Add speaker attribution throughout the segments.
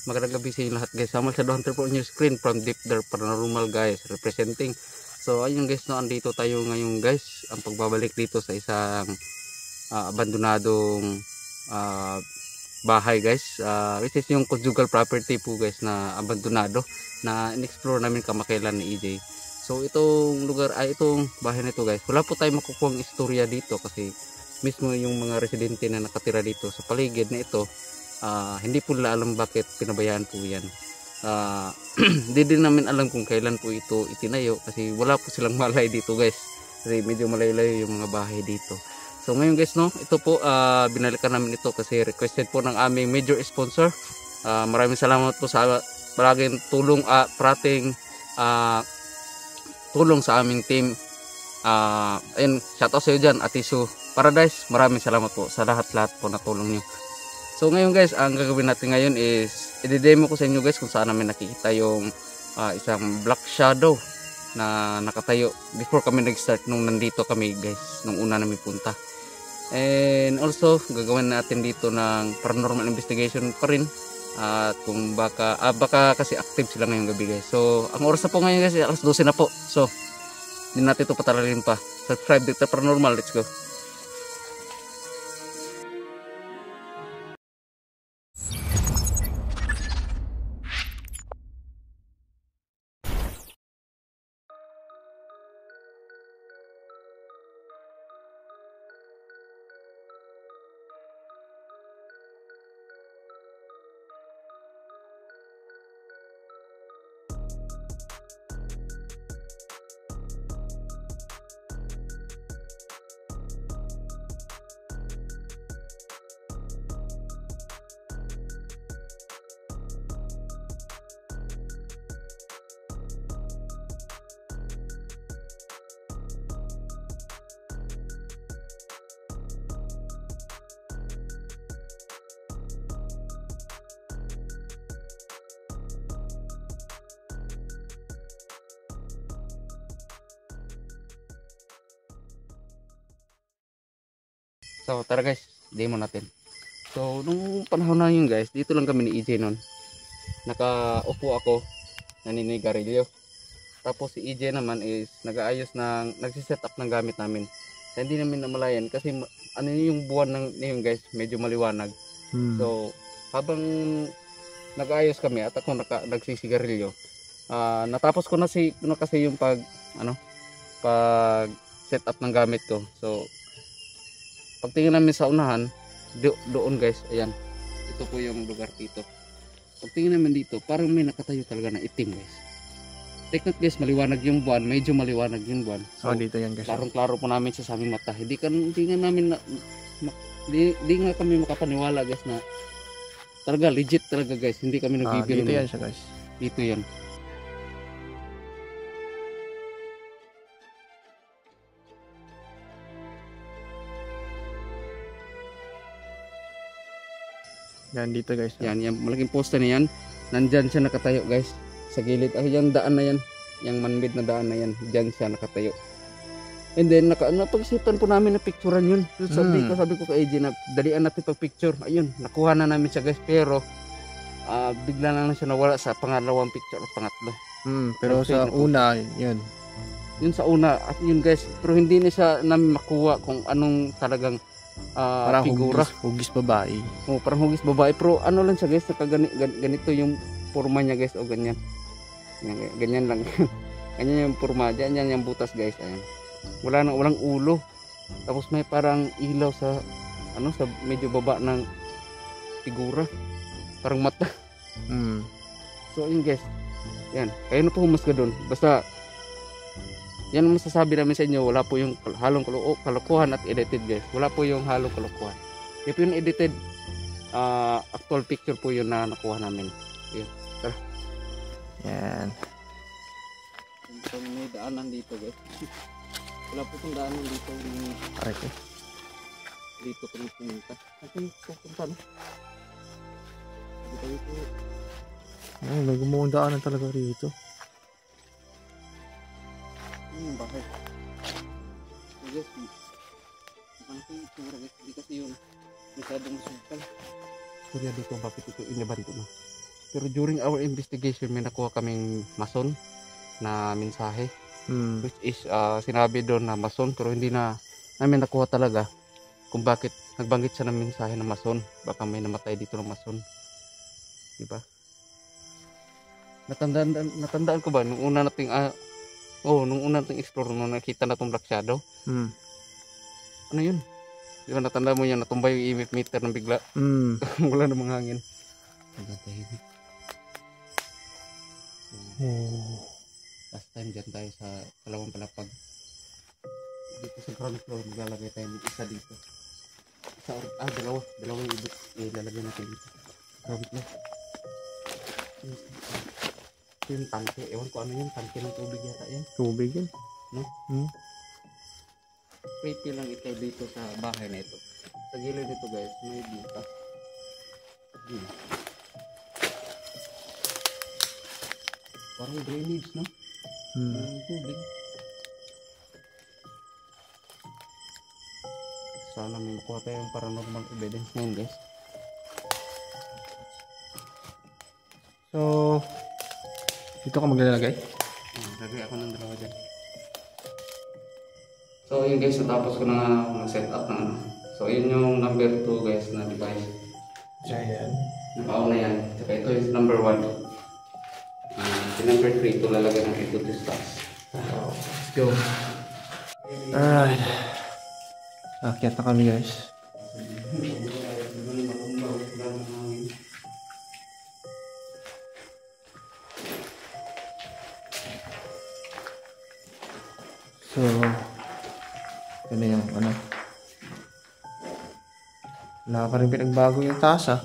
Speaker 1: Magandang gabi sa inyo lahat guys. Samuel sa Hunter po on your screen from Deep Dark Paranormal guys, representing. So ayun guys, no, andito tayo ngayon guys, ang pagbabalik dito sa isang abandonadong bahay guys, which is yung conjugal property po guys na abandonado na in-explore namin kamakailan ni EJ. So itong lugar ay itong bahay nito guys, wala po tayong makukuha ng istorya dito kasi mismo yung mga residente na nakatira dito sa paligid na ito, hindi po nila alam bakit pinabayaan po yan. Hindi din namin alam kung kailan po ito itinayo kasi wala po silang malay dito guys, kasi medyo malayo-layo yung mga bahay dito. So ngayon guys, no, ito po binalikan namin ito kasi requested po ng aming major sponsor. Maraming salamat po sa palaging tulong, tulong sa aming team. Ayun, shoutout sa iyo dyan, Atisu Paradise. Maraming salamat po sa lahat-lahat po na tulong nyo. So ngayon guys, ang gagawin natin ngayon is i-demo ko sa inyo guys kung saan namin nakikita yung isang black shadow na nakatayo before kami nag-start nung nandito kami guys, nung una namin punta. And also gagawin natin dito ng paranormal investigation pa rin, at kung baka kasi active sila ngayong gabi guys. So ang oras na po ngayon guys, alas 12 na po. So hindi natin ito patalagin pa. Subscribe dito Paranormal, let's go. So tara guys, demo natin. So nung panahon na yun guys, dito lang kami ni EJ nun. Nakaupo ako, naninigarilyo. Tapos si EJ naman is nagsiset up ng gamit namin. So, hindi namin namalayan kasi ano yung buwan ngayon guys, medyo maliwanag. So habang nag-aayos kami at ako nagsisigarilyo, natapos ko na kasi yung pag set up ng gamit ko. So pagtingin namin sa unahan, doon guys, ayan, ito po yung lugar dito. Pagtingin namin dito, parang may nakatayo talaga na itim guys. Teknik guys, maliwanag yung buwan, medyo maliwanag yung buwan. So,
Speaker 2: dito yan guys.
Speaker 1: Klarong-klaro po namin sa aming mata. Hindi nga kami makapaniwala guys na talaga legit talaga guys. Hindi kami nagbibiro.
Speaker 2: Dito yan siya guys.
Speaker 1: Dito yan.
Speaker 2: Yan dito guys.
Speaker 1: Yan, yung malaking poste na yan. Nandyan siya nakatayo guys. Sa gilid. Yung daan na yan. Yung manmade na daan na yan. Diyan siya nakatayo. And then, napag-isipan po namin na picturean yun. So, sabi ko kay AJ na dalian natin pag-picture. Ayun, nakuha na namin siya guys. Pero, bigla na siya nawala sa pangalawang picture at pangatlo.
Speaker 2: Pero sa una, yun.
Speaker 1: Yun sa una. At yun guys. Pero hindi na siya namin makuha kung anong talagang
Speaker 2: parang
Speaker 1: figura.
Speaker 2: Hugis babae.
Speaker 1: Parang hugis babae. Pero ano lang siya guys, ganito yung forma niya guys, o ganyan. Ganyan lang. Ganyan yung forma. Ganyan yung butas guys. Ayan. Walang ulo. Tapos may parang ilaw sa sa medyo baba ng figura. Parang mata. So yun guys. Yan. Kayo na po humusga doon. Basta yan ang masasabi namin sa inyo, wala po yung halong kalokohan at edited guys. Wala po yung halong kalokohan. Ito yung edited, actual picture po yun na nakuha namin. Yan. Tara.
Speaker 2: Yan.
Speaker 1: So, may daanan dito guys. Wala po itong daanan dito.
Speaker 2: Okay.
Speaker 1: Dito kami pumunta. Kasi pupunta na. Dito.
Speaker 2: May gumawang daanan talaga rito.
Speaker 1: Yung bahay. Guys, hindi kasi yun masyadong masukal. Surya dito, bakit ito inaban ko na? Pero during our investigation, may nakuha kaming mason na mensahe. Which is sinabi doon na mason, pero hindi na namin nakuha talaga kung bakit nagbanggit siya ng mensahe na mason. Baka may namatay dito ng mason. Diba? Natandaan ko ba nung una nating nung una nating explore, nung nakita na tong black shadow? Ano yun? Di ba natanda mo yan, natumbay yung EMF meter ng bigla? Wala namang hangin. Tahimik. Last time dyan tayo sa Kalawang Palapag. Dito sa ground floor, maglalagay tayo ng isa dito. Dalawa yung ibig ilalagay natin dito. Ground floor. Ito yung tangke. Ewan ko ano yung tangke ng tubig yata yan.
Speaker 2: Tubig yan.
Speaker 1: No? Creepy lang ito dito sa bahay na ito. Sa gilid nito guys, may butas. Parang drainage, no? Tubig. Sana may makuha tayong paranormal evidence ngayon guys.
Speaker 2: So, dito ka maglalagay?
Speaker 1: Lagay ako ng dalawa dyan. So yun guys, natapos ko na mag-set up na ano. So yun yung number 2 guys na device.
Speaker 2: Ayan.
Speaker 1: Nakauna yan. Saka ito is number 1. Yung number 3, ito lalagay natin ito to stocks.
Speaker 2: Let's go. Alright. Akyat na kami guys. So, ano yung ano? Wala pa rin pinagbago yung taas ah.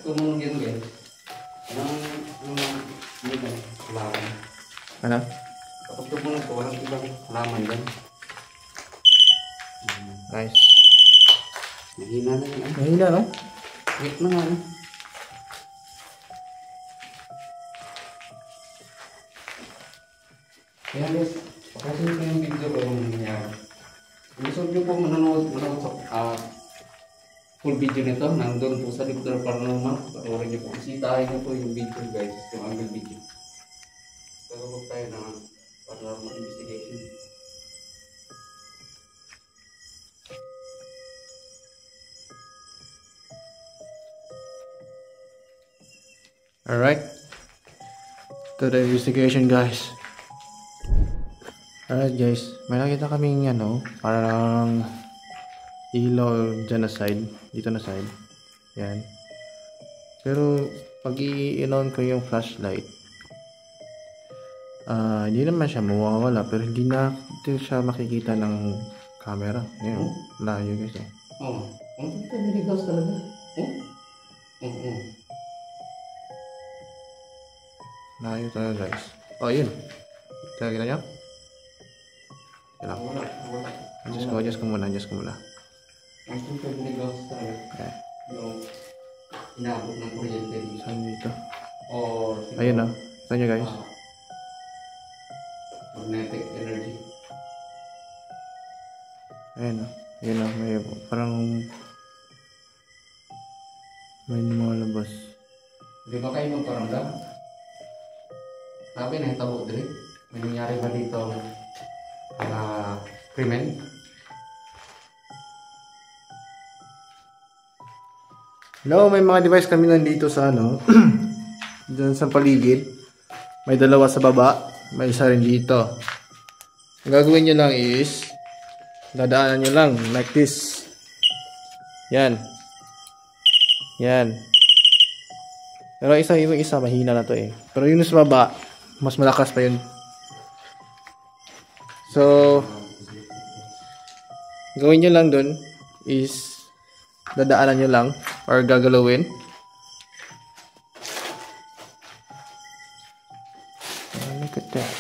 Speaker 1: Tumunod yan guys. Halaman.
Speaker 2: Ano?
Speaker 1: Kapag tumunod ko, walang ibang halaman dyan.
Speaker 2: Nice.
Speaker 1: Mahina na yan.
Speaker 2: Mahina no?
Speaker 1: Wait na nga. Kaya guys, pakasin ko yung video ko yung nangyari. Kung gusto nyo po manonood sa full video nito, nandun po sa Dr. Paranormal. Patuloy nyo po. Isitahin nyo po yung video guys, yung angle video. Gagawag tayo ng paranormal investigation.
Speaker 2: Alright. To the investigation guys. Alright guys. May nakita kaming ano, parang ilaw dyan na side. Dito na side. Yan. Pero pag i-on ko yung flashlight, hindi naman siya mawawala. Pero hindi na siya makikita ng camera. Yan. Layo guys.
Speaker 1: Ang ito may gas talaga.
Speaker 2: Layo talaga guys. Oh yun. Kita nyo?
Speaker 1: Wala.
Speaker 2: Adjust ko muna.
Speaker 1: Ang ito may gas talaga.
Speaker 2: Okay.
Speaker 1: Yung inaabot ng kuryente dito.
Speaker 2: Saan dito?
Speaker 1: Or
Speaker 2: Ayun na. Kita nyo guys.
Speaker 1: Magnetic energy.
Speaker 2: Ayun na. Ayun na. May parang may lumalabas.
Speaker 1: Di ba kayo magparamdam? Sabi na hitabo dili. May nangyari ba dito krimen?
Speaker 2: Hello, may mga device kami nandito sa ano. Diyan sa paligid. May dalawa sa baba. May isa rin dito. Ang gagawin nyo lang is dadaanan nyo lang like this. Yan. Pero yung isa mahina na to eh. Pero yun sa baba, mas malakas pa yun. So, gawin nyo lang dun is dadaanan nyo lang or gagalawin. Look at that.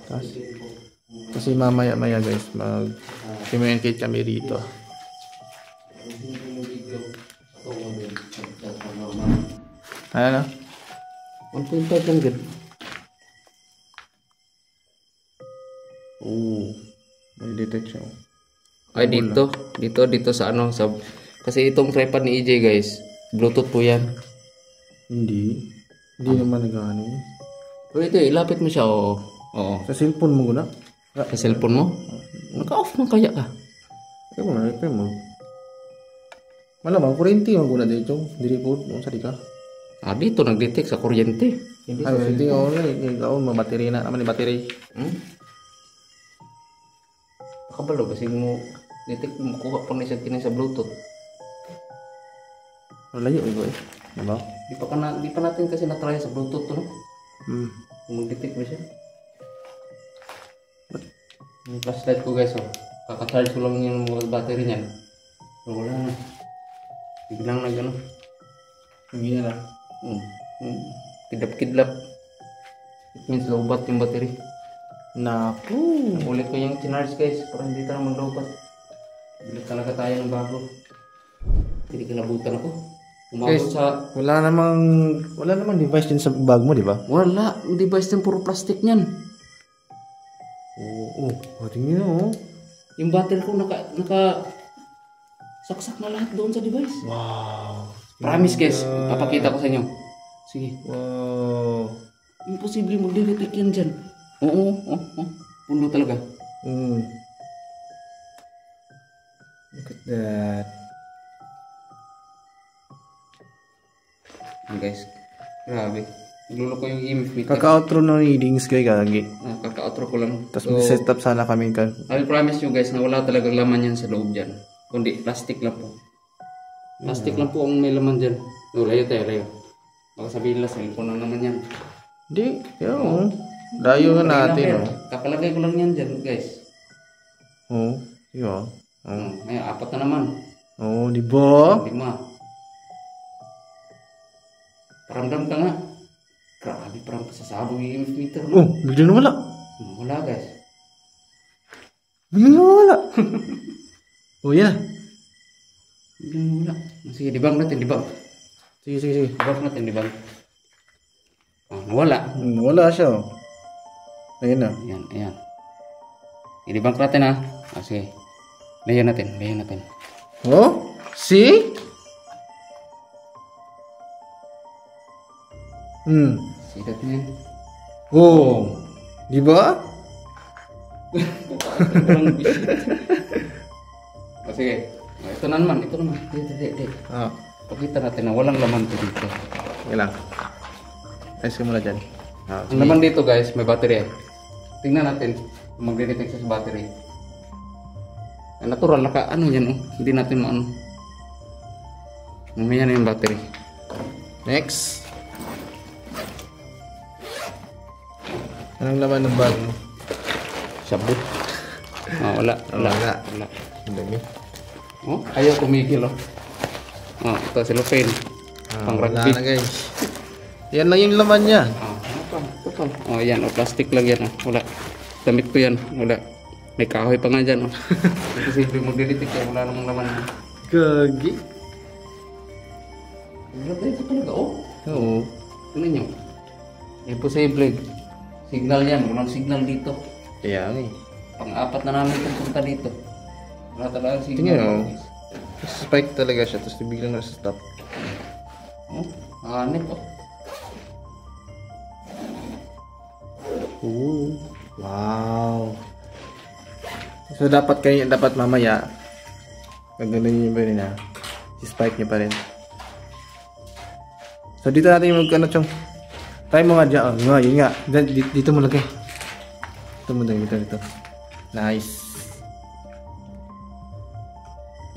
Speaker 2: Tapos Kasi mamaya guys, mag-communicate kami rito. Ano?
Speaker 1: 1.5 lang din.
Speaker 2: Oo. May detection.
Speaker 1: Ay, dito sa ano, kasi itong tripod ni EJ guys, Bluetooth po yan.
Speaker 2: Hindi naman nag-ano yun.
Speaker 1: Pero ito, ilapit mo siya, oo. Oo.
Speaker 2: Sa cellphone mo guna?
Speaker 1: Sa cellphone mo? Naka-off man kaya ka.
Speaker 2: Kaya mo. Malamang, kurente yung guna dito. Dili po, sa di ka.
Speaker 1: Dito, nag-detect sa kuryente. Hindi sa
Speaker 2: Hindi ako na, mabateri na naman yung battery.
Speaker 1: Nakabalo, kasi mo, detect mo, kuha pa na siya kinay sa Bluetooth.
Speaker 2: Layo eh. Diba?
Speaker 1: Di pa natin kasi na-try sa Bluetooth, no? Kung mag-detect mo siya. Yung flashlight ko guys, kakacharge ko lang yung mga battery niyan. Pero wala na. Biglang nag-ano.
Speaker 2: Hindi na lang.
Speaker 1: Kidlap-kidlap. It means lobat yung battery.
Speaker 2: Naku!
Speaker 1: Ulit ko yung chinarge guys, para hindi tayo mag-lobat. Bilit talaga tayo ng bago. Hindi kinabutan ako. Umabot
Speaker 2: Guys,
Speaker 1: sa...
Speaker 2: wala namang device din sa bag mo, di ba?
Speaker 1: Wala, yung device din puro plastic niyan.
Speaker 2: Oo. Tingin mo.
Speaker 1: Yung battery ko naka saksak na lahat doon sa device.
Speaker 2: Wow.
Speaker 1: Promise guys, papakita ko sa inyo. Sige.
Speaker 2: Wow.
Speaker 1: Imposible mag-detect yan dyan. Oo. Puno talaga.
Speaker 2: Look at that.
Speaker 1: Guys, grabe. Nagluloko yung EMF meter.
Speaker 2: Kaka-outro ng readings kay Gagi.
Speaker 1: Kaka-outro ko lang.
Speaker 2: Tapos set up sana kami ka.
Speaker 1: I promise you guys na wala talagang laman yan sa loob dyan. Kundi plastic lang po. Plastic lang po ang may laman dyan. Layo tayo, layo. Baka sabihin lang, cellphone lang naman yan.
Speaker 2: Hindi, yun. Dayo nga natin.
Speaker 1: Kakalagay ko lang yan dyan, guys.
Speaker 2: Oo, yun.
Speaker 1: May 4 na naman.
Speaker 2: Oo, di ba?
Speaker 1: 5. Paramdam ka nga. Grabe, parang pasasabog yung EMF meter.
Speaker 2: Oh, bigla na wala.
Speaker 1: Wala guys.
Speaker 2: Bigla na wala. Oh, yan.
Speaker 1: Bigla na wala. Sige, dibang natin, dibang.
Speaker 2: Sige.
Speaker 1: Dibang natin, dibang. Nawala.
Speaker 2: Nawala siya. Ayan na.
Speaker 1: Ayan. I-debunk natin ha. Sige. Layan natin.
Speaker 2: Oh? See?
Speaker 1: See that man?
Speaker 2: Oh. Di ba?
Speaker 1: Sige. Ito naman. Dito. Pakita natin na walang laman to dito.
Speaker 2: Okay lang. Ayos ka muna dyan.
Speaker 1: Ang laman dito guys, may battery. Tingnan natin kung magde-detect sa battery. Natural, ano yan Hindi natin maano. Mamaya na yung battery.
Speaker 2: Next. Anong laman ng bag mo?
Speaker 1: Sabot. Wala.
Speaker 2: Ang dami.
Speaker 1: Ayaw kumigil ito cellophane. Pang rugby.
Speaker 2: Wala na guys. Yan lang yung laman niya.
Speaker 1: Ito pa. Yan. Plastic lang yan. Wala. Damit ko yan. Wala. May kahoy pa nga dyan. Kasi hindi mo didetect yan. Wala namang laman.
Speaker 2: Gagi.
Speaker 1: Grabe ito talaga.
Speaker 2: Oo.
Speaker 1: Tingnan nyo. Imposible. Signal yan. Walang signal dito.
Speaker 2: Kaya nga
Speaker 1: Pang-4 na namin pupunta dito. Wala talaga signal.
Speaker 2: Tingnan mo. Spike talaga siya. Tapos biglang na-stop.
Speaker 1: Hanip
Speaker 2: Wow. So dapat mamaya gagawin niyo pa rin i-spike niyo pa rin. So dito natin yung chong. Try mo nga dyan. Yun nga. Dito mo lagay. Dito. Nice.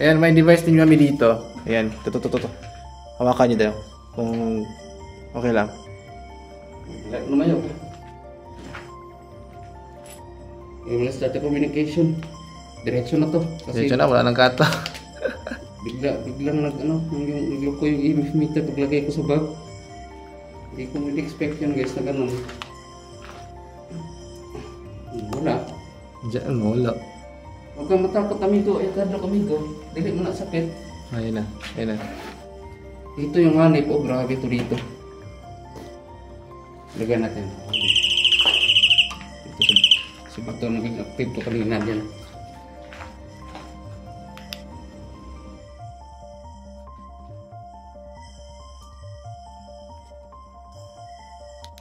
Speaker 2: Ayan, may device din kami dito. Ayan, ito. Hawakan niyo daw. Kung okay lang.
Speaker 1: Lumayo. Yung start the communication. Diretso na to.
Speaker 2: Diretso na, wala nang kata.
Speaker 1: Biglang nagloko yung EMF meter paglagay ko sa bag. Hindi ko expect yun guys na ganun. Wala.
Speaker 2: Diyan mo, wala.
Speaker 1: Huwag kang matakot, amigo. Ay, kadlok, amigo. Dili mo na sakit.
Speaker 2: Ayun na, ayun na.
Speaker 1: Dito yung hanip. Oh, grabe ito dito. Lagyan natin. Ito si Bato naging active to kanina dyan.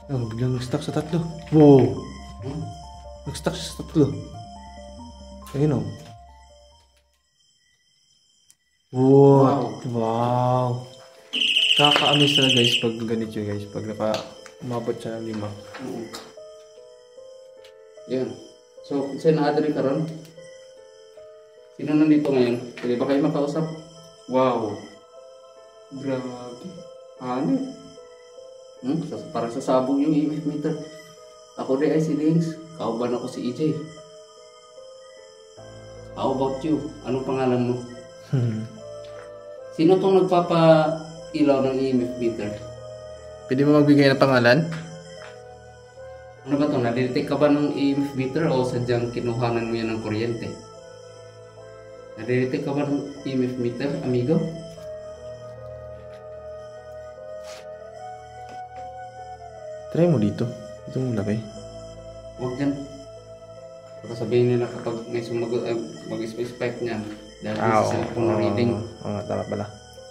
Speaker 2: Oh, biglang nag-stuck sa tatlo. Wow!
Speaker 1: Hmm?
Speaker 2: Nag-stuck siya sa tatlo. Ayun o. Wow! Wow! Kaka-amaze na guys pag ganito guys. Pag umabot siya ng 5.
Speaker 1: Yan. So, saan na-add ka ron? Sino nandito ngayon? Pwede ba kayo makausap? Wow! Grabe. Ano? Parang sasabog yung EMF meter. Ako rin ay si Lings. Kauban ako si EJ. How about you? Anong pangalan mo? Sino tong nagpapailaw ng EMF meter?
Speaker 2: Pwede mo magbigay ng pangalan?
Speaker 1: Ano ba ito? Nadetect ka ba ng EMF meter o sadyang kinuhanan mo yan ng kuryente? Nadetect ka ba ng EMF meter, amigo?
Speaker 2: Try mo dito. Dito mo lagay.
Speaker 1: Huwag dyan. Baka sabihin nila kapag may sumagot, mag-spec niya. Dahil sa cellphone na reading.
Speaker 2: Oo nga, tama pala.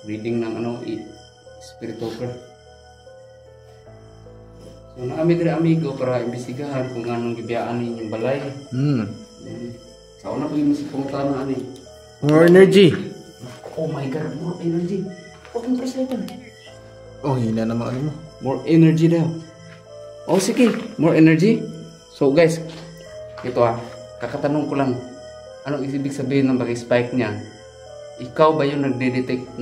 Speaker 1: Reading ng spirit talker. So, naami diri amigo para imbestigahan kung anong gibiyaan ninyong balay. Sa una pag sa pungtana ani.
Speaker 2: More energy.
Speaker 1: Oh my god, more energy. Huwag mong presatan.
Speaker 2: Oh, hina naman ano mo.
Speaker 1: More energy daw. Oh sige, more energy. So guys, ito kakatanong ko lang. Anong ibig sabihin ng pag-spike niya? Ikaw ba yung nagde-detect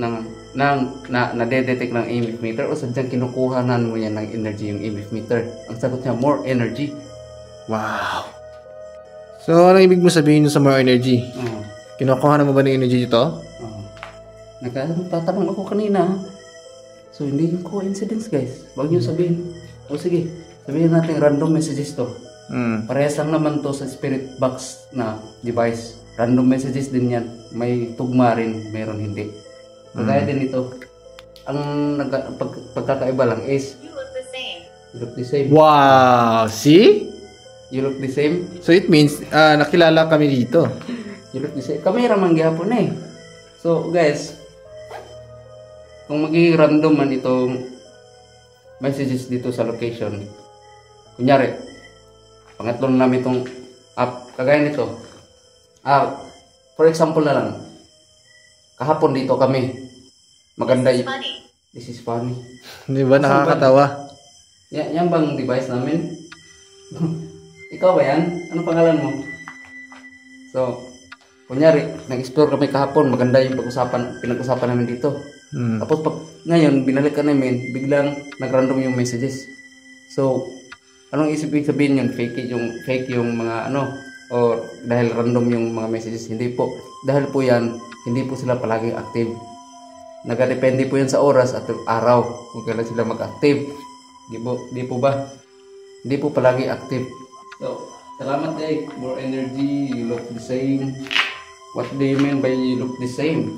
Speaker 1: nade-detect ng EMF meter o sadyang kinukuhanan mo yan ng energy yung EMF meter? Ang sagot niya, more energy.
Speaker 2: Wow. So, anong ibig mo sabihin sa more energy? Kinukuha mo ba ng energy dito?
Speaker 1: Nagtatanong ako kanina. So, hindi yung coincidence guys. Huwag niyo sabihin. O sige, sabihin natin random messages to. Parehas lang naman to sa spirit box na device. Random messages din yan. May tugma rin, mayroon hindi. Kagaya din ito. Ang pagkakaiba lang is you look the same.
Speaker 2: Wow! See?
Speaker 1: You look the same.
Speaker 2: So it means nakilala kami dito.
Speaker 1: You look the same. Kami ramang gihapon eh. So guys, kung magiging random man itong messages dito sa location, kunyari, pangatlo na namin itong app, kagaya nito. For example na lang, kahapon dito kami, maganda yun. This is funny.
Speaker 2: Di ba nakakatawa?
Speaker 1: Yan bang device namin? Ikaw ba yan? Anong pangalan mo? So, kunyari, nag-explore kami kahapon, maganda yung pinag-usapan namin dito. Tapos ngayon, binalikan namin, biglang nag-random yung messages. So, anong ibig sabihin yun? Fake yung mga o dahil random yung mga messages? Hindi po. Dahil po yan, hindi po sila palaging active. Nagdepende po yan sa oras at araw kung kailan sila mag-active. Di po ba? Hindi po palagi active. So, salamat eh. More energy, you look the same. What do you mean by you look the same?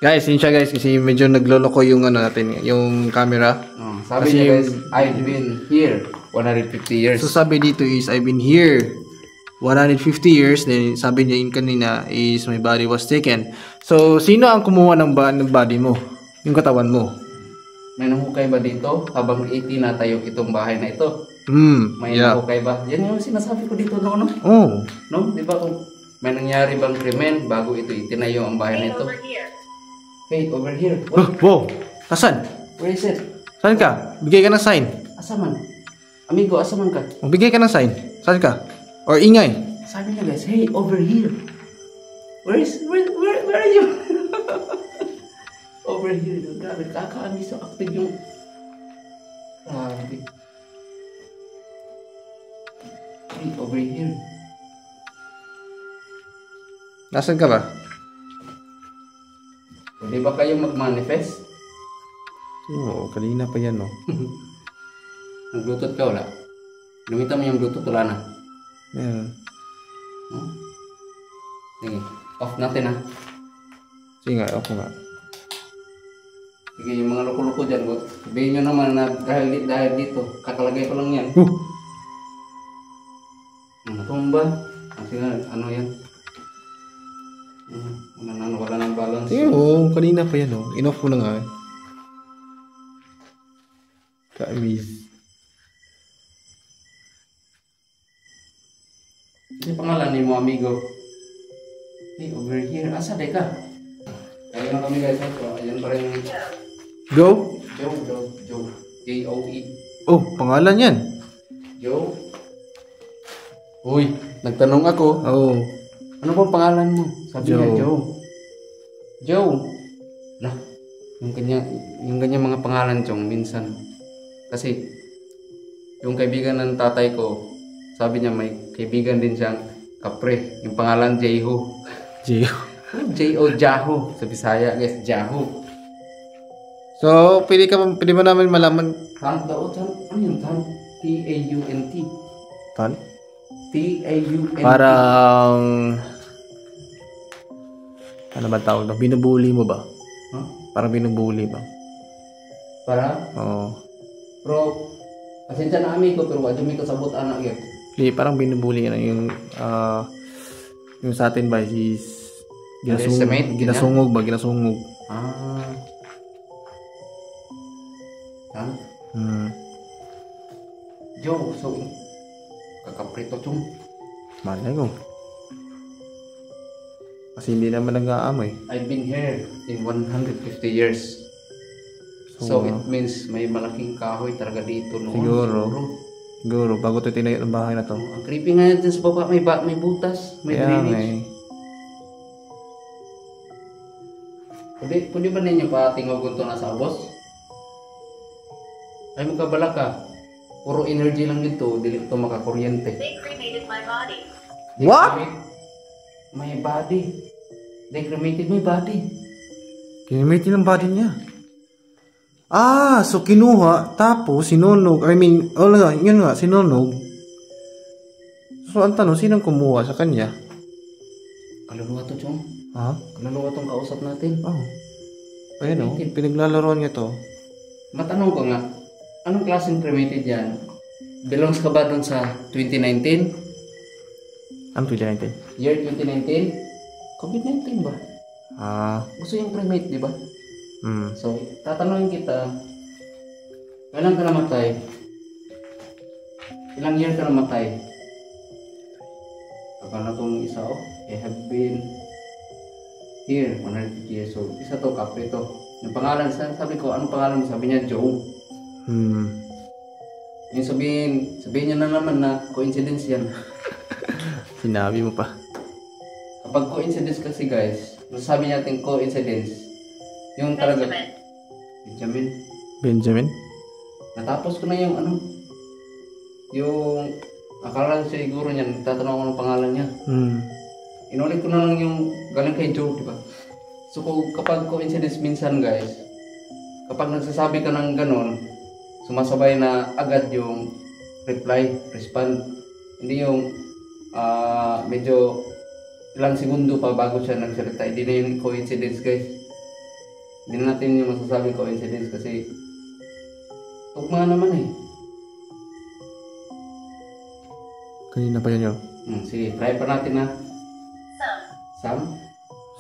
Speaker 2: Guys, yun siya guys kasi medyo nagloloko yung natin, yung camera.
Speaker 1: Sabi niya guys, I've been here 150 years.
Speaker 2: So sabi dito is I've been here 150 years. Then sabi niya in kanina is my body was taken. So sino ang kumuha ng body mo? Yung katawan mo?
Speaker 1: May nahukay ba dito habang 80 na tayo itong bahay na ito? May nahukay ba? Yan yung sinasabi ko dito no?
Speaker 2: Oh.
Speaker 1: No? Di ba kung may nangyari bang krimen bago ito itinayo ang bahay na ito? Hey, over here. What?
Speaker 2: Wow! Asan?
Speaker 1: Where is it?
Speaker 2: Saan ka? Bigay ka ng sign.
Speaker 1: Asaman? Amigo, asaman ka?
Speaker 2: Bigay ka ng sign. Saan ka? Or ingay.
Speaker 1: Sabi niya guys, hey, over here. Where are you? Over here. Grabe, kakaamis so active yung... Grabe. Hey, over here.
Speaker 2: Nasaan ka ba?
Speaker 1: Pwede ba kayong mag-manifest?
Speaker 2: Oo, kanina pa yan, no?
Speaker 1: Naglutot ka, wala? Lumita mo yung Bluetooth, wala na.
Speaker 2: Ayan.
Speaker 1: Sige, off natin ha.
Speaker 2: Sige nga, ako nga.
Speaker 1: Sige, yung mga loko-loko dyan, sabihin nyo naman na dahil dito, kakalagay ko lang yan. Natumba. Kasi ano yan? Wala nang balance.
Speaker 2: Sige, kanina pa yan inoff ko na nga. Ka-amaze.
Speaker 1: Ano pangalan ni mo, amigo? Hey, over here. Asa de ka? Ayun na kami guys. Ayan pa rin.
Speaker 2: Go?
Speaker 1: Joe. J-O-E.
Speaker 2: Oh, pangalan yan.
Speaker 1: Joe. Uy, nagtanong ako.
Speaker 2: Oh.
Speaker 1: Ano pong pangalan mo? Sabi niya,
Speaker 2: Joe.
Speaker 1: Joe. Lah, yung kanya mga pangalan, Chong, minsan. Kasi, yung kaibigan ng tatay ko, sabi niya may kaibigan din siyang kapre. Yung pangalan, Jeho.
Speaker 2: Gio.
Speaker 1: J-O, Jaho. Sa Bisaya, guys, Jaho.
Speaker 2: So, pwede ba namin malaman?
Speaker 1: Tan daw, ano yung tan? T-A-U-N-T.
Speaker 2: Tan?
Speaker 1: T-A-U-N-T.
Speaker 2: Parang... Ano ba tawag doon? Binubuli mo ba?
Speaker 1: Huh?
Speaker 2: Parang binubuli ba?
Speaker 1: Para?
Speaker 2: Oo.
Speaker 1: Pero, pasensya na amigo, pero wadyo may kasabot anak yun.
Speaker 2: Hindi, parang binubuli na yung sa atin ba is ginasungog ba? Ginasungog.
Speaker 1: Ah. Tan? Joe, so, kakaprito, Chong.
Speaker 2: Malay ko. Kasi hindi naman nag-aamoy.
Speaker 1: I've been here in 150 years. So it means may malaking kahoy talaga dito noon.
Speaker 2: Siguro, bago ito tinayo ng bahay na to.
Speaker 1: Ang creepy nga dyan sa baba, may butas, may drainage. Pwede ba ninyo pa tingog ito na sa abos? Ay magkabala ka. Puro energy lang dito, dili ito makakuryente.
Speaker 3: They cremated my body.
Speaker 2: What?
Speaker 1: My body. They cremated my body.
Speaker 2: Kinimitin ang body niya. Ah, so kinuha, tapos sinunog. I mean, yun nga, sinunog. So, ang tanong, sinong kumuha sa kanya?
Speaker 1: Kaluluwa to, Chong.
Speaker 2: Ha?
Speaker 1: Kaluluwa tong kausap natin.
Speaker 2: Oh. Ayun pinaglalaroan niya to.
Speaker 1: Matanong ko nga, anong klaseng cremated yan? Belongs ka ba dun sa 2019?
Speaker 2: Ano 2019?
Speaker 1: Year 2019? COVID-19 ba? Gusto yung cremate, di ba? So, tatanungin kita, kailan ka namatay? Ilang year ka namatay? Akala kong isa, I have been here 150 years old. Isa to, kapre to. Yung pangalan, sabi ko, anong pangalan mo? Sabi niya, Joe. Yung sabihin niya na naman na coincidence yan.
Speaker 2: Sinabi mo pa.
Speaker 1: Kapag coincidence kasi guys, masasabi natin coincidence, yung talaga...
Speaker 2: Benjamin?
Speaker 1: Natapos ko na yung yung akala siguro niyan, tatanong ako ng pangalan niya. Inulit ko na lang yung galing kay Joe, di ba? So kapag coincidence minsan guys, kapag nagsasabi ka ng ganon, sumasabay na agad yung respond. Hindi yung medyo ilang segundo pa bago siya nagsalita. Hindi na yung coincidence guys. Hindi na natin yung masasabi coincidence kasi tugma naman eh.
Speaker 2: Kanina pa yun yun.
Speaker 1: Sige, try pa natin na. Sam?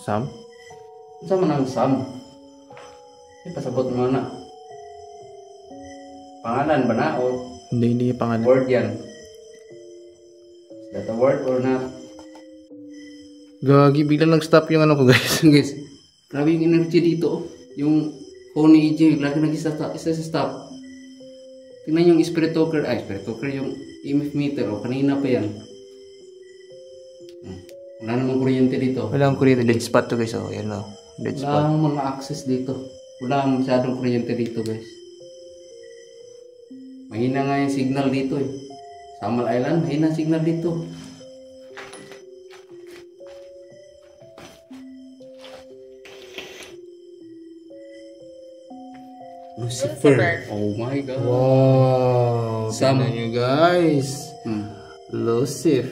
Speaker 2: Sam?
Speaker 1: Saan man ang Sam? Pasabot mo na. Pangalan ba na o
Speaker 2: Hindi pangalan.
Speaker 1: word yan? Is that a word or not?
Speaker 2: Gagi, biglang nag-stop yung ko guys.
Speaker 1: Guys, grabe yung energy dito. Yung phone ni EJ, lagi nag-stop. Tingnan yung spirit talker. Spirit talker yung EMF meter. Kanina pa yan. Wala namang kuryente dito.
Speaker 2: Wala akong kuryente. Dead spot to guys. Yan o. Dead spot.
Speaker 1: Wala namang mga access dito. Wala masyadong kuryente dito guys. Mahina nga yung signal dito eh. Samal Island, mahina signal dito. Lucifer. Oh my God.
Speaker 2: Wow.
Speaker 1: Sam.
Speaker 2: tingnan nyo guys. Lucif.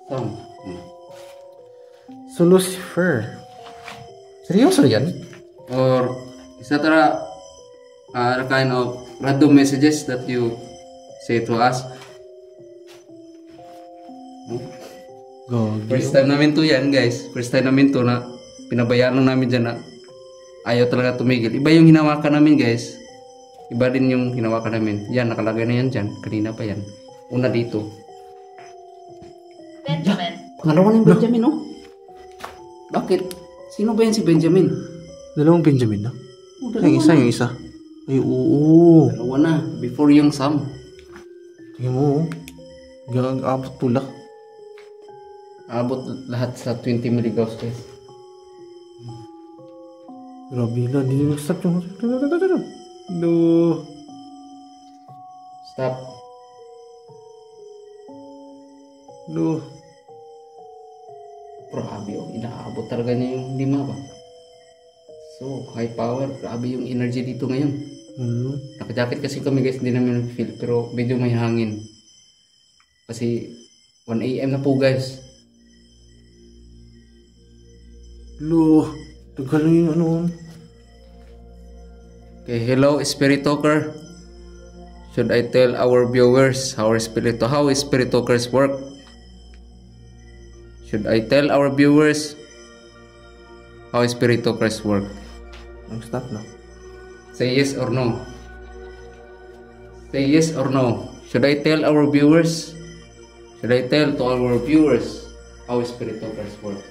Speaker 1: Sam.
Speaker 2: So, Lucifer. Seryoso yan?
Speaker 1: Or is that a kind of random messages that you say to us? First time namin to yan guys. First time namin to na pinabayaan lang namin dyan na ayaw talaga tumigil. Iba yung hinawakan namin guys. Iba din yung hinawakan namin. Yan, nakalagay na yan dyan. Kanina pa yan. Una dito.
Speaker 3: Benjamin.
Speaker 1: Pangalawa ng Benjamin, oh. Bakit? Sino ba yan si Benjamin?
Speaker 2: Dalawang Benjamin na?
Speaker 1: Dalawa
Speaker 2: Yung isa,
Speaker 1: na.
Speaker 2: yung isa. Ay, oo.
Speaker 1: Dalawa na. Before yung Sam.
Speaker 2: Tingnan mo, oh. Gagang abot pula.
Speaker 1: Abot lahat sa 20 milligauss guys.
Speaker 2: Grabe na, hindi nag-stop yung... No.
Speaker 1: Stop.
Speaker 2: No.
Speaker 1: Grabe oh. Inaabot talaga niya yung lima ba? So, high power. Grabe yung energy dito ngayon. Naka-jacket kasi kami guys. Hindi namin feel. Pero medyo may hangin. Kasi 1 AM na po guys.
Speaker 2: Lo. Tagal na yung ano.
Speaker 1: Okay, hello Spirit Talker. Should I tell our viewers how Spirit Talkers work? Should I tell our viewers how Spirit Talkers work?
Speaker 2: Nag-stop na.
Speaker 1: Say yes or no. Say yes or no. Should I tell our viewers? Should I tell to our viewers how Spirit Talkers work?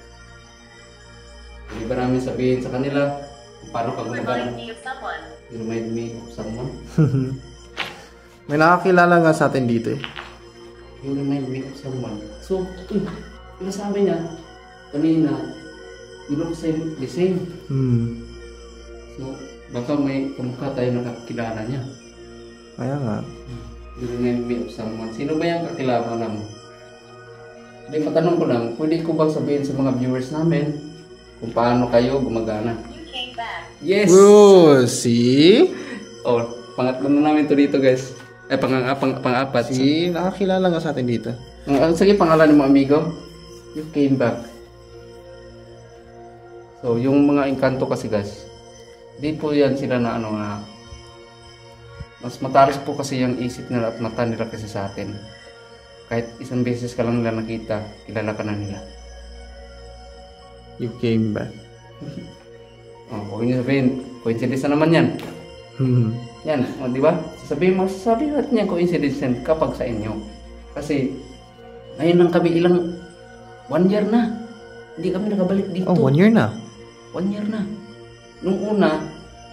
Speaker 1: Hindi ba namin sabihin sa kanila kung paano ka gumagana?
Speaker 3: Remind me of someone.
Speaker 1: Remind me of someone.
Speaker 2: May nakakilala nga sa atin dito eh.
Speaker 1: You remind me of someone. So, sabi niya, kanina, you look the same. So, baka may kamukha tayo nakakilala niya.
Speaker 2: Kaya nga.
Speaker 1: You remind me of someone. Sino ba yung kakilala mo? Hindi, matanong ko lang, pwede ko bang sabihin sa mga viewers namin kung paano kayo gumagana?
Speaker 3: You came back.
Speaker 1: Yes!
Speaker 2: Oh, see?
Speaker 1: Oh, pangatlo na namin to dito guys. Pang-apat.
Speaker 2: See, nakakilala nga sa atin dito.
Speaker 1: Sige, pangalan ng mga amigo. You came back. So, yung mga engkanto kasi guys, di po yan sila na ano na mas matalas po kasi yung isip nila at mata nila kasi sa atin. Kahit isang beses ka lang nila nakita, kilala ka na nila.
Speaker 2: You came back.
Speaker 1: Oh, huwag niyo sabihin, coincidence na naman yan. Yan, o, di ba? Sasabihin mo, sasabihin natin yan coincidence yan kapag sa inyo. Kasi, ngayon lang kami 1 year na. Hindi kami nakabalik dito.
Speaker 2: Oh, 1 year na.
Speaker 1: 1 year na. Nung una,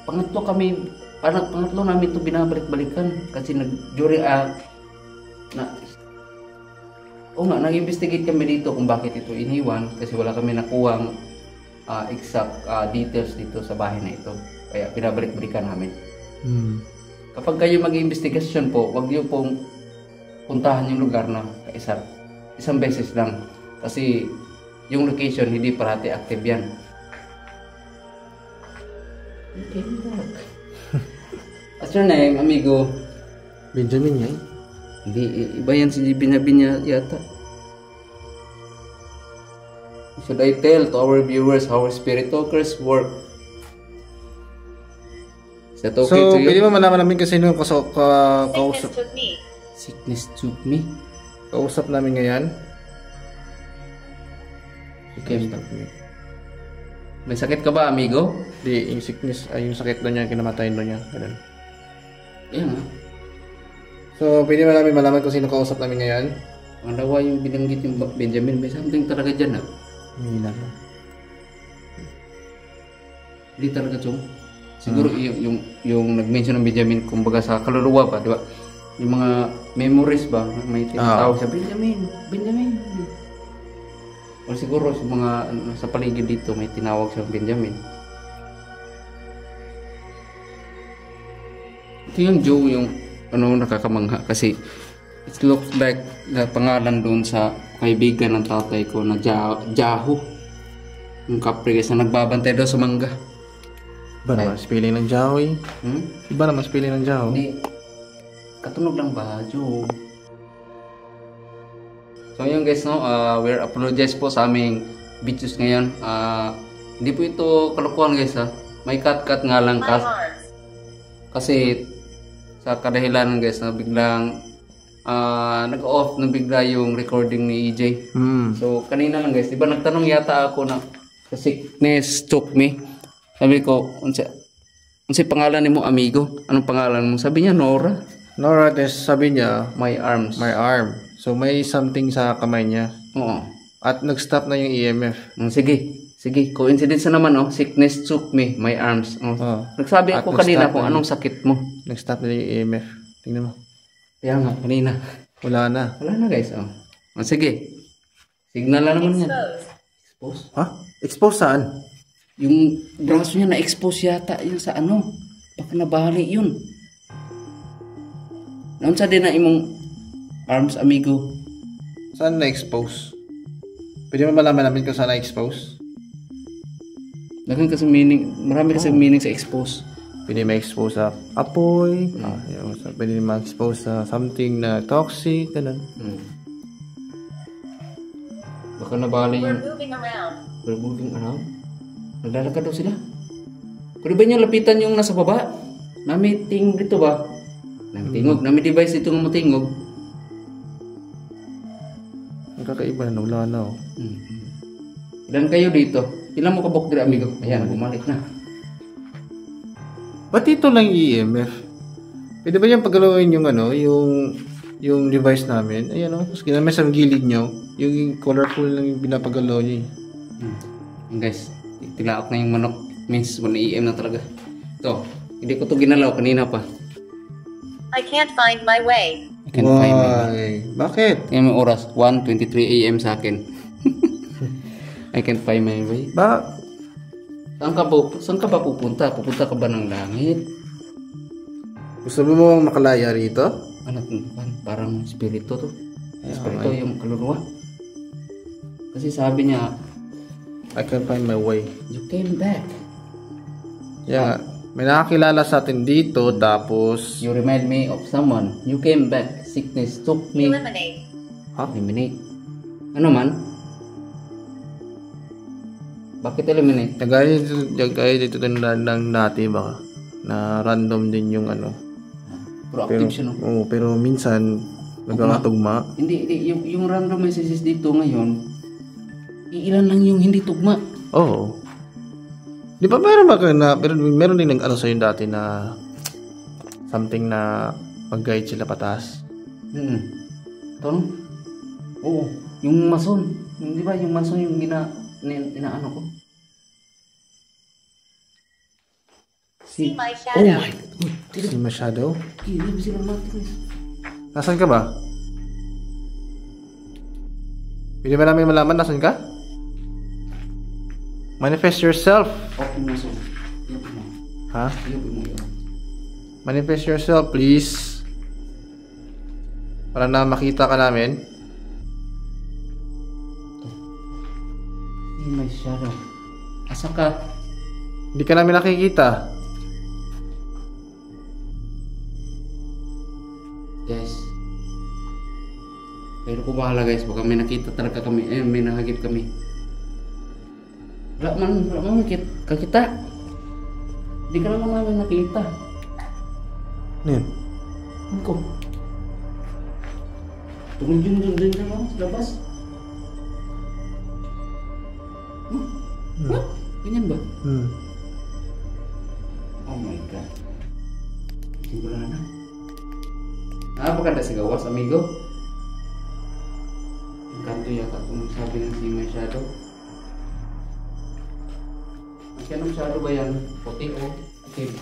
Speaker 1: pangatlo namin ito binabalik-balikan. Kasi nag-investigate kami dito kung bakit ito iniwan. Kasi wala kami nakuhang exact details dito sa bahay na ito. Kaya binabalik-balikan namin. Kapag kayo mag-investigasyon po, wag niyo pong puntahan yung lugar na isang beses lang. Kasi yung location hindi parati active yan. Okay, what's your name, amigo?
Speaker 2: Benjamin yan.
Speaker 1: Hindi, iba yan si Binya yata. Should I tell to our viewers how Spirit Talkers work? Is that okay
Speaker 2: So,
Speaker 1: to you?
Speaker 2: pwede ba malaman namin kasi nung
Speaker 3: Sickness
Speaker 2: kausap,
Speaker 3: took me.
Speaker 1: Sickness took me.
Speaker 2: kausap namin ngayon?
Speaker 1: Okay. May sakit ka ba, amigo?
Speaker 2: Di, yung sickness, ay yung sakit doon niya, kinamatayin doon niya. Ganun.
Speaker 1: Ayan ha.
Speaker 2: So, pwede ba namin malaman kung sino kausap namin ngayon?
Speaker 1: Pangalawa yung binanggit yung Benjamin. May something talaga dyan ha.
Speaker 2: Hindi na.
Speaker 1: Hindi talaga chong. Siguro yung nag-mention ng Benjamin, kumbaga sa kaluluwa pa, di ba? Yung mga memories ba, may tinatawag sa Benjamin. O siguro sa mga sa paligid dito may tinawag sa Benjamin. Ito yung Joe, yung nakakamangha kasi it looks like na pangalan doon sa kaibigan ng tatay ko na Jaho. Yung kapre guys na nagbabantay daw sa mangga.
Speaker 2: Iba naman spelling ng Jaho eh. Iba naman spelling ng Jaho.
Speaker 1: Hindi. Katunog lang ba, Jo? So yun guys, no, we're apologize po sa aming videos ngayon. Hindi po ito kalokohan guys ha. May cut-cut nga lang kasi sa kadahilanan guys na biglang nag-off na bigla yung recording ni EJ. So kanina lang guys, di ba nagtanong yata ako na sa sickness took me. Sabi ko, unsay pangalan ni mo amigo? Anong pangalan mo? Sabi niya Nora.
Speaker 2: Nora, sabi niya,
Speaker 1: My arms.
Speaker 2: my arm. So may something sa kamay niya.
Speaker 1: Oo.
Speaker 2: At nag-stop na yung EMF.
Speaker 1: Sige. Sige, coincidence na naman oh. Sickness took me, my arms. Oh. Nagsabi
Speaker 2: At
Speaker 1: ako kanina
Speaker 2: nag-stop
Speaker 1: kung
Speaker 2: na
Speaker 1: anong sakit mo.
Speaker 2: Nag-stop na yung EMF. Tingnan mo.
Speaker 1: Kaya nga, kanina.
Speaker 2: Wala na.
Speaker 1: Wala na guys. Oh. Sige. Signal na naman yan. Expose?
Speaker 2: Ha? Expose saan?
Speaker 1: Yung braso niya na-expose yata yun sa ano. Baka nabali yun. Naunsa din na imong arms, amigo.
Speaker 2: Saan na-expose? Pwede mo malaman namin kung saan na-expose?
Speaker 1: Marami kasi meaning sa expose.
Speaker 2: Pwede ma-expose sa apoy. Pwede ma-expose sa something na toxic. Ganun.
Speaker 1: Baka nabali yung... We're moving around. Naglalakad daw sila. Pwede ba niyo lapitan yung nasa baba? Namiting dito ba? Namitingog. Nami-device dito ng matingog.
Speaker 2: Ang kakaiba na. Wala na.
Speaker 1: Ilan kayo dito? Ilan mo kabok dito, amigo? Ayan, bumalik na.
Speaker 2: Ba't ito lang EMF? Pwede ba yung paggalawin yung ano, yung device namin? Ayan o, mas ginamit sa gilid nyo, yung colorful lang yung binapagalaw nyo eh.
Speaker 1: Yung guys, tilaok na yung manok. Means 1 AM na talaga. Ito, hindi ko to ginalaw kanina pa.
Speaker 3: I can't find my way.
Speaker 1: I can't find my way.
Speaker 2: Bakit?
Speaker 1: Yan may oras, 1:23 AM sa akin. I can't find my way. Saan ka ba pupunta? Pupunta ka ba ng langit?
Speaker 2: Gusto mo makalaya rito?
Speaker 1: Ano, parang spirito to. Spirito yung kaluluwa. Kasi sabi niya,
Speaker 2: I can find my way.
Speaker 1: you came back.
Speaker 2: Yeah, may nakakilala sa atin dito, tapos...
Speaker 1: You remind me of someone. You came back. Sickness took me.
Speaker 3: Eliminate.
Speaker 1: Eliminate. Ano man? Bakit eliminate?
Speaker 2: Gaya dito ng dati baka. Na random din yung ano.
Speaker 1: Proactive siya, no?
Speaker 2: Oo, pero minsan nagkakatugma.
Speaker 1: Hindi. Yung random messages dito ngayon, ilan lang yung hindi tugma.
Speaker 2: Oo. Di ba meron din ng ano sa'yo dati na something na pag-guide sila pataas?
Speaker 1: Ito, no? Oo. Yung mason. Di ba yung mason yung inaano ko?
Speaker 3: See my shadow.
Speaker 2: Si Masyado?
Speaker 1: Hindi sila matrix.
Speaker 2: Nasaan ka ba? Pwede ba namin malaman nasan ka? Manifest yourself.
Speaker 1: Okay, mason.
Speaker 2: Ha?
Speaker 1: Mo yun.
Speaker 2: Manifest yourself, please. Para na makita ka namin.
Speaker 1: See my shadow. Asa ka?
Speaker 2: Hindi ka namin nakikita.
Speaker 1: Guys. Pero kung bahala guys, baka may nakita talaga kami. May nahagip kami. Wala man kakita. Hindi ka naman namin nakita.
Speaker 2: Ano yun?
Speaker 1: Ano ko? Tumigil din sa labas. What? Ganyan ba? Oh my God. Siguro na. Napakanda si gawas, amigo. Ang kanto yata kung sabi ng si my shadow. Anong shadow ba yan? Puti o itim?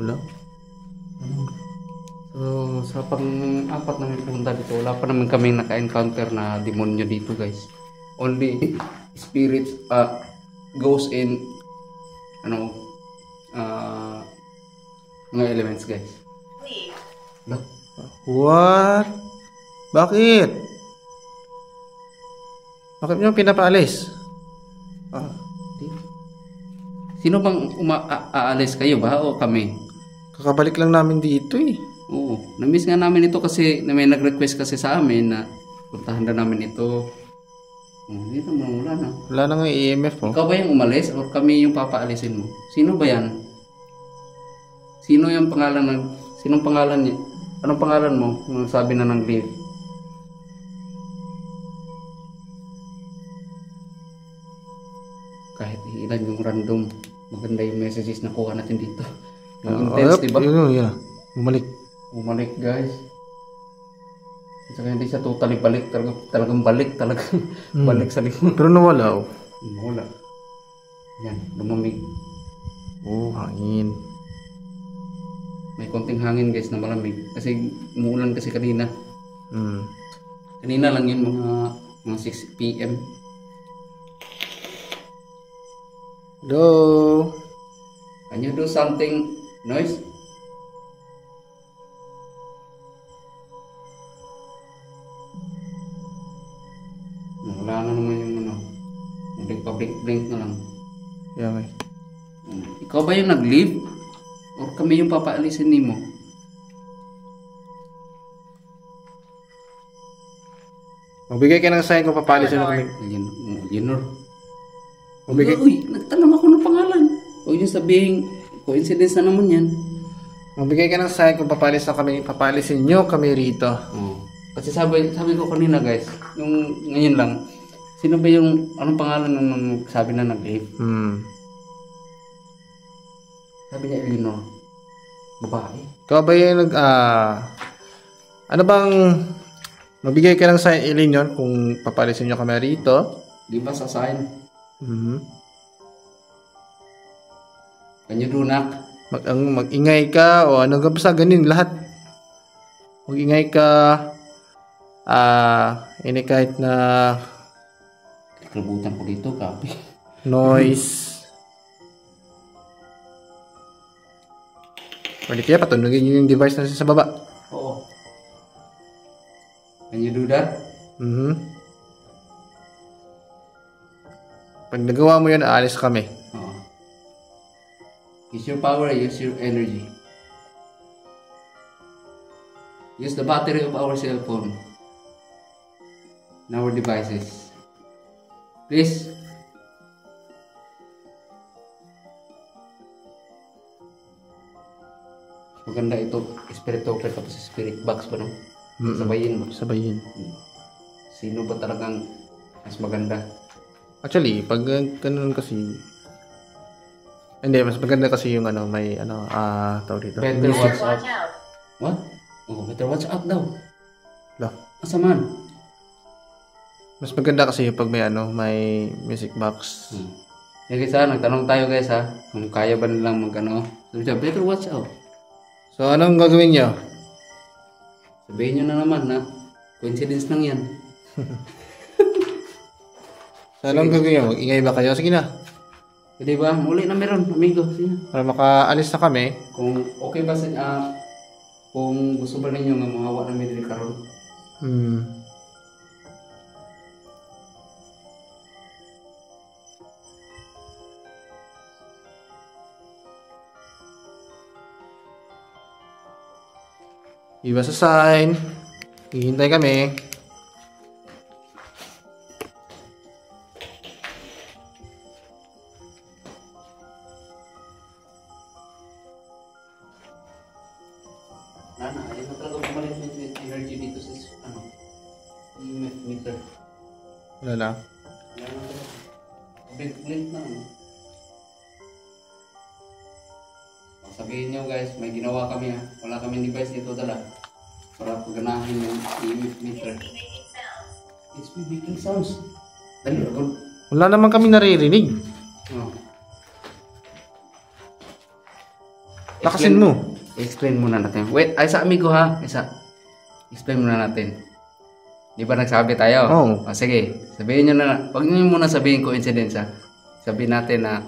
Speaker 2: Wala.
Speaker 1: So, sa pang-apat namin punta dito, wala pa naman kaming naka-encounter na demonyo dito, guys. Only spirits goes in mga elements, guys.
Speaker 3: Leave.
Speaker 1: Wala.
Speaker 2: What? Bakit? Bakit nyo pinapaalis?
Speaker 1: Sino bang aalis, kayo ba o kami?
Speaker 2: Kakabalik lang namin dito eh.
Speaker 1: Oo, na-miss nga namin ito kasi may nag-request kasi sa amin na puntahan na namin ito. Dito mo, wala na.
Speaker 2: Wala na nga EMF oh.
Speaker 1: Ikaw ba yung umalis o kami yung papaalisin mo? Sino ba yan? Sino yung pangalan ng... Sinong pangalan niya? Anong pangalan mo? Yung sabi na ng leave. Kahit ilan yung random, maganda yung messages na kuha natin dito. Yung intense, diba?
Speaker 2: Yun. Bumalik.
Speaker 1: Bumalik, guys. At saka hindi siya totally balik. Talagang balik. Balik sa likod.
Speaker 2: Pero nawala oh.
Speaker 1: Wala. Yan, lumamig.
Speaker 2: Oh, hangin.
Speaker 1: May konting hangin guys na malamig. Kasi umuulan kasi kanina. Kanina lang yun, mga 6 PM.
Speaker 2: Hello?
Speaker 1: Can you do something noise? Wala na naman yung ano. Blink na lang.
Speaker 2: Yeah, may.
Speaker 1: Ikaw ba yung nag-leave? O kami yung papaalisin ni mo?
Speaker 2: Magbigay ka ng sign kung papalisin na kami.
Speaker 1: Leonor.
Speaker 2: Magbigay.
Speaker 1: Uy, nagtanong ako ng pangalan. Huwag yung sabihin, coincidence na naman yan.
Speaker 2: Magbigay ka ng sign kung papalisin nyo kami rito.
Speaker 1: Kasi sabi ko kanina guys, yung ngayon lang, sino ba yung, anong pangalan ng sabi na nag-leave? Sabi niya Eleanor. Babae.
Speaker 2: Ikaw ba yung ano bang magbigay ka ng sign Eleanor kung papalisin nyo kami rito?
Speaker 1: Di ba sa sign? Can you do nak?
Speaker 2: Mag-ingay ka o ano ka basta ganin lahat. Mag-ingay ka. Ini kahit na
Speaker 1: Kalabutan ko dito, kapi.
Speaker 2: Noise. Pwede kaya patunogin nyo yung device na sa baba.
Speaker 1: Oo. Can you do that?
Speaker 2: Pag nagawa mo yun, aalis kami.
Speaker 1: Oo. Use your power, use your energy. Use the battery of our cell phone. In our devices. Please. Maganda ito. Spirit talker tapos spirit box pa no? Sabayin mo.
Speaker 2: Sabayin.
Speaker 1: Sino ba talagang mas maganda?
Speaker 2: Actually, pag ganun kasi hindi, mas maganda kasi yung ano, may ano, tawag dito.
Speaker 1: Better watch out.
Speaker 3: Watch out.
Speaker 1: What? Oh, better watch out daw.
Speaker 2: Lah.
Speaker 1: Asa man?
Speaker 2: Mas maganda kasi yung pag may ano, may music box.
Speaker 1: Guys nagtanong tayo guys ha. Kung kaya ba nilang mag ano. Sabi siya, better watch out.
Speaker 2: So, anong gagawin nyo?
Speaker 1: Sabihin nyo na naman na coincidence lang yan.
Speaker 2: So, anong gagawin nyo? Mag-ingay ba kayo? Sige na.
Speaker 1: Pwede ba? Muli na meron, amigo. Sige.
Speaker 2: Para makaalis na kami.
Speaker 1: Kung okay ba sa kung gusto ba ninyo nga mahawa na medyo karon.
Speaker 2: Iba sa sign. Hihintay kami.
Speaker 1: Ayun na talaga bumalik yung energy dito sa ano, EMF meter.
Speaker 2: Wala na.
Speaker 1: Blink na ano. Sabihin nyo guys, may ginawa kami ha. Wala kami device dito dala. Para paganahin yung EMF meter. It's making sounds. Dali ako.
Speaker 2: Wala naman kami naririnig. Lakasin mo.
Speaker 1: Explain muna natin. Wait, ay sa amigo ha. Explain muna natin. Di ba nagsabi tayo?
Speaker 2: Oo.
Speaker 1: Sige, sabihin nyo na. Huwag nyo muna sabihin coincidence ha. Sabihin natin na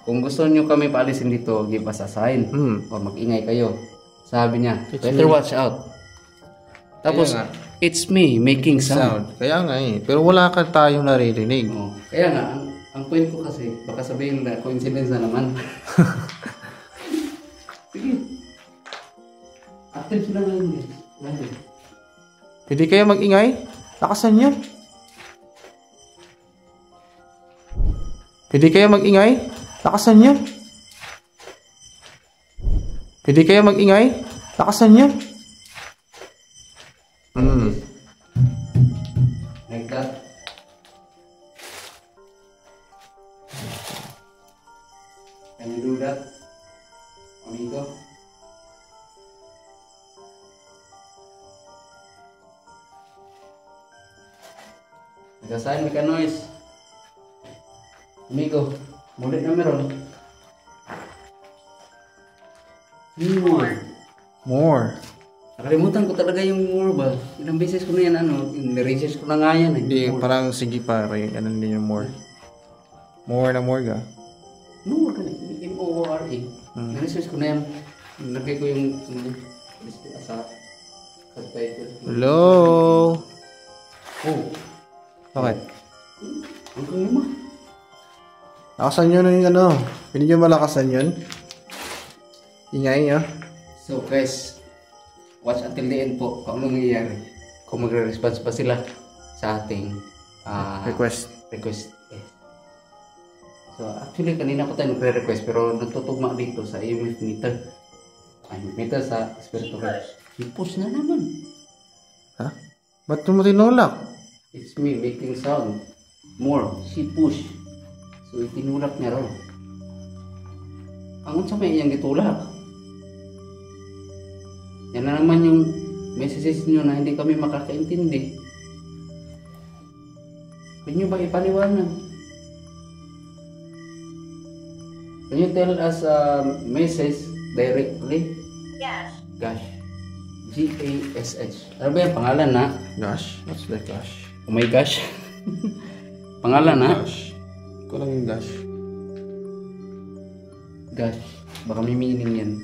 Speaker 1: kung gusto nyo kami paalisin dito, give us a sign. O mag-ingay kayo. Sabi niya, better watch out. Tapos,
Speaker 2: Kaya nga.
Speaker 1: it's me making sound.
Speaker 2: Kaya nga eh. Pero wala ka tayong naririnig.
Speaker 1: Oh. Kaya nga, ang point ko kasi, baka sabihin na coincidence na naman. Sige. Active sila ngayon guys. Ngayon.
Speaker 2: Pwede kayo mag-ingay? Lakasan nyo. Pwede kayo mag-ingay? Lakasan nyo. Pwede kayo mag-ingay? Lakasan nyo.
Speaker 1: Like that. Can you do that, amigo? Nagasahin may ka noise. Amigo, mulit na meron.
Speaker 2: More.
Speaker 1: Nakalimutan ko talaga yung more ba. Ilang beses ko na yan niresearch ko na nga yan eh.
Speaker 2: Hindi, parang sige pa rin. Ano din yung more? More na more ka?
Speaker 1: More ka na. M-O-O-R-E. Niresearch ko na yan. Nilagay ko yung sa subtitle.
Speaker 2: Hello?
Speaker 1: Oh.
Speaker 2: Bakit?
Speaker 1: Hanggang lima.
Speaker 2: Lakasan nyo na yung ano. Pwede nyo malakasan yun? Ingay nyo.
Speaker 1: So guys, watch until the end po kung anong nangyayari. Kung magre-response pa sila sa ating
Speaker 2: Request.
Speaker 1: Eh. So actually kanina pa tayo nagre-request pero natutugma dito sa EMF meter. EMF meter sa spiritual. I-push na naman.
Speaker 2: Ha? Ba't mo tinulak?
Speaker 1: It's me making sound. More. She push. So itinulak niya raw. Ang unsa may iyang gitulak. Yan na naman yung messages nyo na hindi kami makakaintindi. Pwede nyo ba ipaliwanag? Can you tell us a message directly?
Speaker 3: Yes.
Speaker 1: Gosh. G-A-S-H. Ano ba yung pangalan na?
Speaker 2: Gosh. What's that gosh?
Speaker 1: Oh my gosh. Pangalan na?
Speaker 2: Gosh. Ko lang yung gosh.
Speaker 1: Gosh. Baka may meaning yan.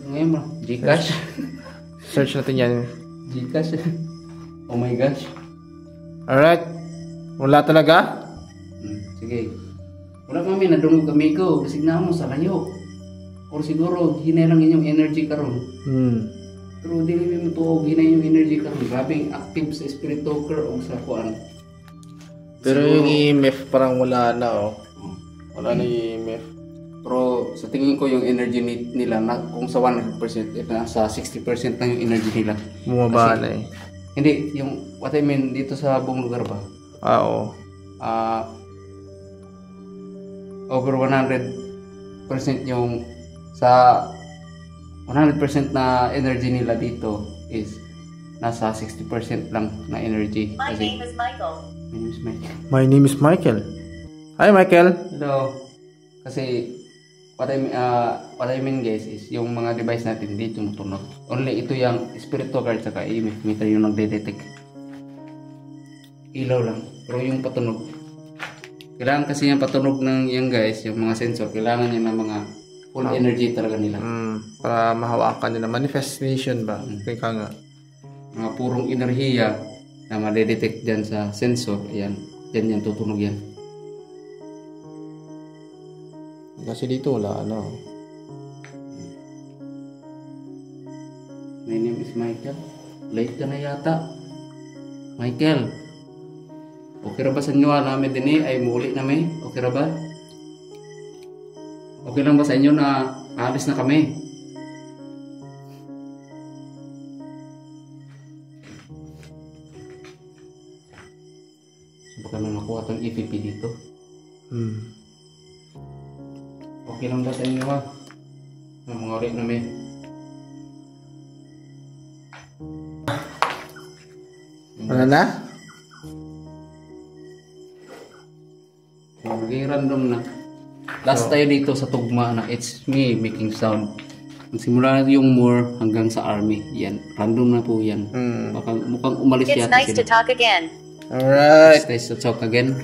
Speaker 1: Ngayon mo, Gcash.
Speaker 2: Search natin yan.
Speaker 1: Gcash. Oh my gosh.
Speaker 2: Alright. Wala talaga?
Speaker 1: Sige. Wala kami, nadungog kami ko. Basig na mo sa layo. Or siguro, hinay lang inyong energy karon. Pero di namin matuog, hinay yung energy karon. Grabing active sa spirit talker o sa kuan.
Speaker 2: Pero
Speaker 1: Siguro,
Speaker 2: yung EMF parang wala na oh. Wala na yung EMF.
Speaker 1: pero sa tingin ko yung energy nila, kung sa 100%, nasa 60% lang yung energy nila.
Speaker 2: Bumaba
Speaker 1: Kasi,
Speaker 2: na eh.
Speaker 1: Hindi, yung what I mean dito sa buong lugar ba?
Speaker 2: Oo.
Speaker 1: Over 100% yung sa 100% na energy nila dito is nasa 60% lang na energy.
Speaker 3: My name is Michael.
Speaker 1: My name is Michael.
Speaker 2: My name is Michael. Hi Michael.
Speaker 1: Hello. Kasi what I mean guys is yung mga device natin hindi tumutunog. Only ito yung spiritual card saka EMF meter yung nagde-detect. Ilaw lang. Pero yung patunog. Kailangan kasi yung patunog ng yung guys, yung mga sensor, kailangan niya ng mga full energy talaga nila.
Speaker 2: Para mahawakan nila. Manifestation ba? Kaya nga.
Speaker 1: Mga purong enerhiya na madedetect dyan sa sensor. Ayan. Dyan yan tutunog yan.
Speaker 2: Kasi dito wala ano.
Speaker 1: My name is Michael. Late ka na yata. Michael. Okay ra ba sa inyo namin din ay muli na may? Okay ra ba? Okay lang ba sa inyo na alis na kami? Baka na nakuha itong EVP dito. Okay lang ba sa inyo ha? Mga ulit na may.
Speaker 2: Wala na?
Speaker 1: Maging random na. Last tayo dito sa tugma na It's Me Making Sound. Magsimula na yung more hanggang sa army. Yan. Random na po yan. Baka mukhang umalis
Speaker 3: It's
Speaker 1: yata
Speaker 3: nice to talk again.
Speaker 2: Alright.
Speaker 1: It's nice to talk again.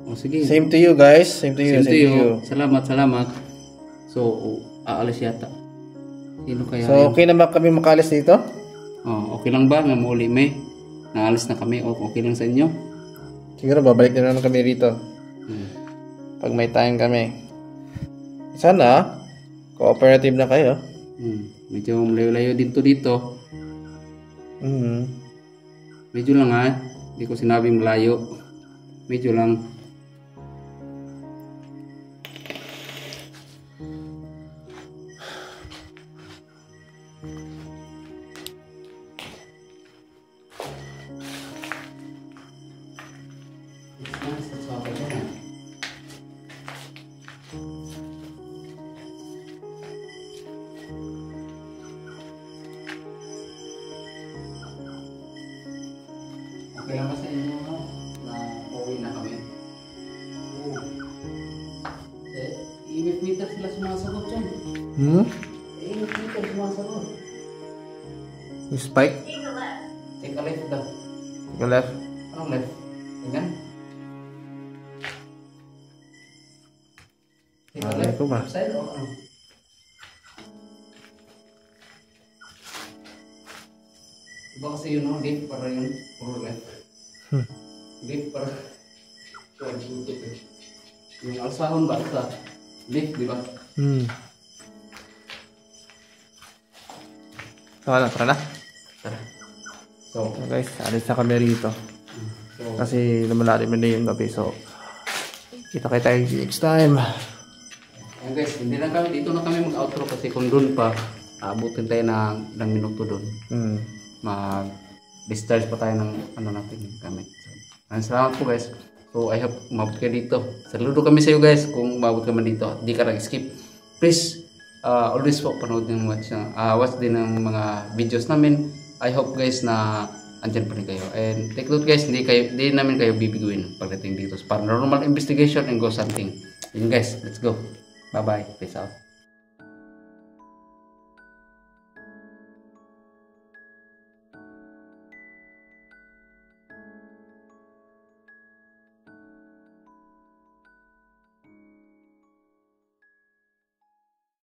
Speaker 1: O sige.
Speaker 2: Same to you guys. Same to you.
Speaker 1: Same to you. Salamat, salamat. So, aalis yata. Sino kaya
Speaker 2: So, okay na ba kami makalis dito?
Speaker 1: Oh, okay lang ba nga mauli may? Naalis na kami. Okay lang sa inyo?
Speaker 2: Siguro babalik na naman kami rito. Pag may time kami. Sana, cooperative na kayo.
Speaker 1: Medyo malayo-layo dito. Medyo lang ha. Hindi ko sinabing malayo. Medyo lang. Okay lang ba sa inyo no? Na uwi na kami? Oo. I-meter sila sumasagot dyan. I-meter sumasagot.
Speaker 2: Yung spike?
Speaker 3: Take a left.
Speaker 1: Take a left daw.
Speaker 2: Take a left.
Speaker 1: Anong left? Ganyan? Take a left?
Speaker 2: Ko ba?
Speaker 1: Side o ano? Iba kasi yun no? Left para yun. Puro left. Left para yung alsahon ba sa lift, di ba?
Speaker 2: Tara na.
Speaker 1: Tara. So
Speaker 2: guys, alis na kami rito. Kasi lumalalim na yung gabi. So, kita tayo next time.
Speaker 1: Ayan guys, hindi lang kami, dito na kami mag-outro kasi kung doon pa, aabutin tayo ng minuto doon. Mag-discharge pa tayo ng ano natin yung gamit. So, salamat po guys. So I hope umabot kayo dito. Saludo kami sa iyo guys kung umabot ka man dito. Di ka nag-skip. Please always po panood din watch din ng mga videos namin. I hope guys na andyan pa rin kayo. And take note guys, hindi namin kayo bibiguin pagdating dito sa paranormal investigation and ghost hunting. Yun guys, let's go. Bye bye. Peace out.